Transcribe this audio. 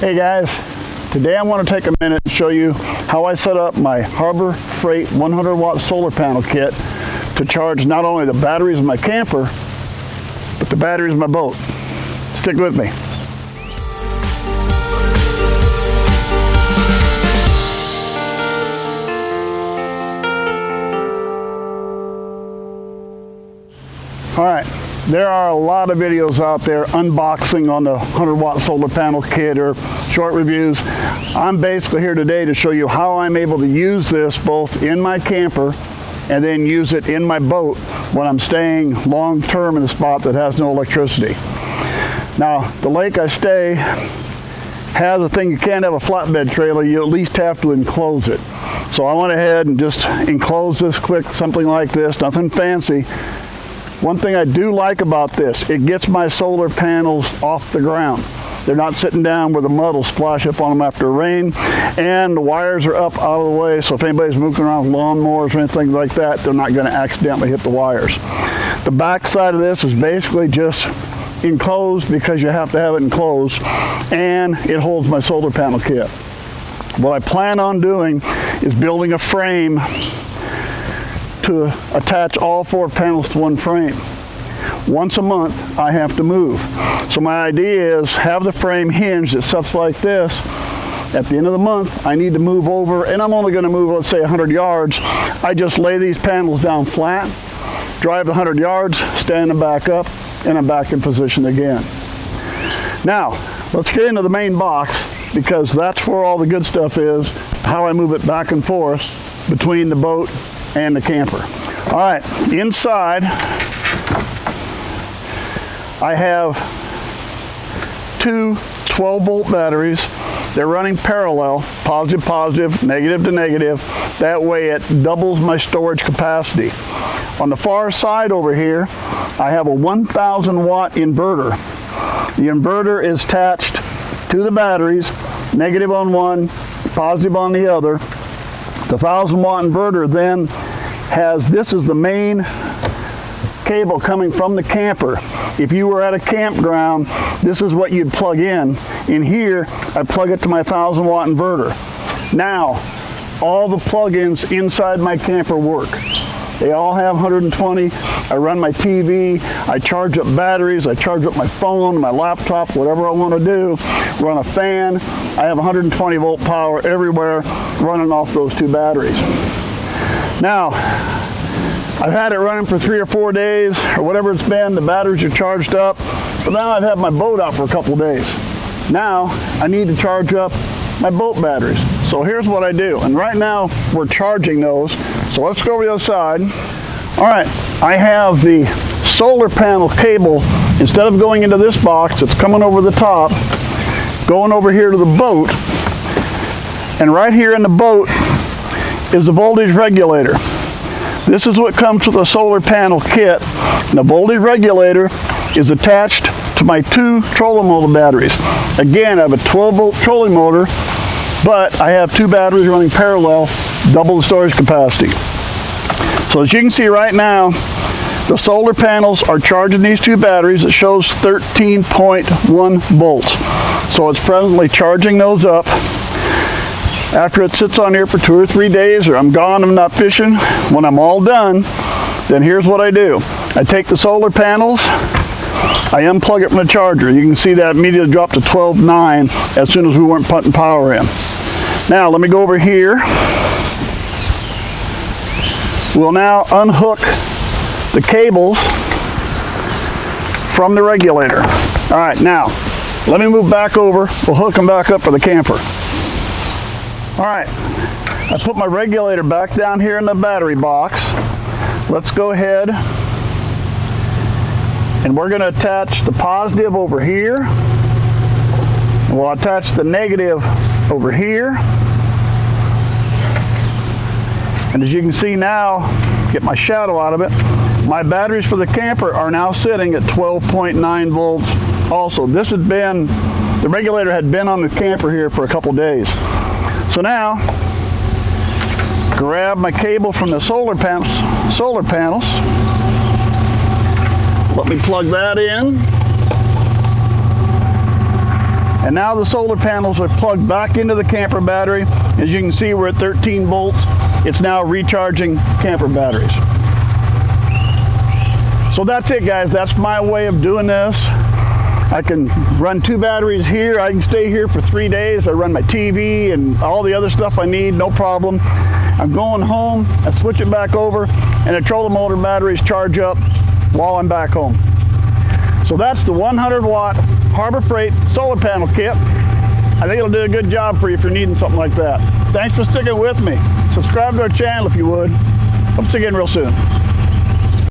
Hey guys, today I want to take a minute and show you how I set up my Harbor Freight 100 watt solar panel kit to charge not only the batteries of my camper, but the batteries of my boat. Stick with me. All right, there are a lot of videos out there unboxing on the 100 watt solar panel kit or short reviews. I'm basically here today to show you how I'm able to use this both in my camper and then use it in my boat when I'm staying long term in a spot that has no electricity. Now, the lake I stay has a thing, you can't have a flatbed trailer, you at least have to enclose it. So I went ahead and just enclosed this quick, something like this, nothing fancy. One thing I do like about this, it gets my solar panels off the ground. They're not sitting down where the mud will splash up on them after rain, and the wires are up out of the way, so if anybody's moving around with lawnmowers or anything like that, they're not going to accidentally hit the wires. The back side of this is basically just enclosed because you have to have it enclosed, and it holds my solar panel kit. What I plan on doing is building a frame to attach all 4 panels to one frame. Once a month I have to move. So my idea is have the frame hinged at stuff like this. At the end of the month I need to move over, and I'm only going to move, let's say 100 yards. I just lay these panels down flat, drive the 100 yards, stand them back up, and I'm back in position again. Now let's get into the main box, because that's where all the good stuff is, how I move it back and forth between the boat and the camper. All right, inside I have 2 12-volt batteries. They're running parallel, positive, positive, negative to negative. That way it doubles my storage capacity. On the far side over here, I have a 1,000 watt inverter. The inverter is attached to the batteries, negative on one, positive on the other. The 1,000 watt inverter then has, this is the main cable coming from the camper. If you were at a campground, this is what you'd plug in. In here, I plug it to my 1,000 watt inverter. Now, all the plug-ins inside my camper work. They all have 120. I run my TV, I charge up batteries, I charge up my phone, my laptop, whatever I want to do, run a fan. I have 120 volt power everywhere running off those 2 batteries. Now, I've had it running for 3 or 4 days, or whatever it's been, the batteries are charged up, but now I've had my boat out for a couple days. Now, I need to charge up my boat batteries. So here's what I do, and right now we're charging those, so let's go over the other side. All right, I have the solar panel cable, instead of going into this box, it's coming over the top, going over here to the boat, and right here in the boat is the voltage regulator. This is what comes with a solar panel kit. And the voltage regulator is attached to my 2 trolling motor batteries. Again, I have a 12-volt trolling motor, but I have 2 batteries running parallel, double the storage capacity. So as you can see right now, the solar panels are charging these 2 batteries. It shows 13.1 volts. So it's presently charging those up. After it sits on here for 2 or 3 days, or I'm gone, I'm not fishing, when I'm all done, then here's what I do. I take the solar panels, I unplug it from the charger. You can see that immediately dropped to 12.9 as soon as we weren't putting power in. Now let me go over here. We'll now unhook the cables from the regulator. All right, now let me move back over. We'll hook them back up for the camper. All right, I put my regulator back down here in the battery box. Let's go ahead and we're going to attach the positive over here. And we'll attach the negative over here. And as you can see now, get my shadow out of it, my batteries for the camper are now sitting at 12.9 volts also. This had been, the regulator had been on the camper here for a couple days. So now, grab my cable from the solar panels. Let me plug that in. And now the solar panels are plugged back into the camper battery. As you can see, we're at 13 volts. It's now recharging camper batteries. So that's it, guys. That's my way of doing this. I can run 2 batteries here. I can stay here for 3 days. I run my TV and all the other stuff I need, no problem. I'm going home, I switch it back over, and the trolling motor batteries charge up while I'm back home. So that's the 100 watt Harbor Freight solar panel kit. I think it'll do a good job for you if you're needing something like that. Thanks for sticking with me. Subscribe to our channel if you would. Hope to see you again real soon.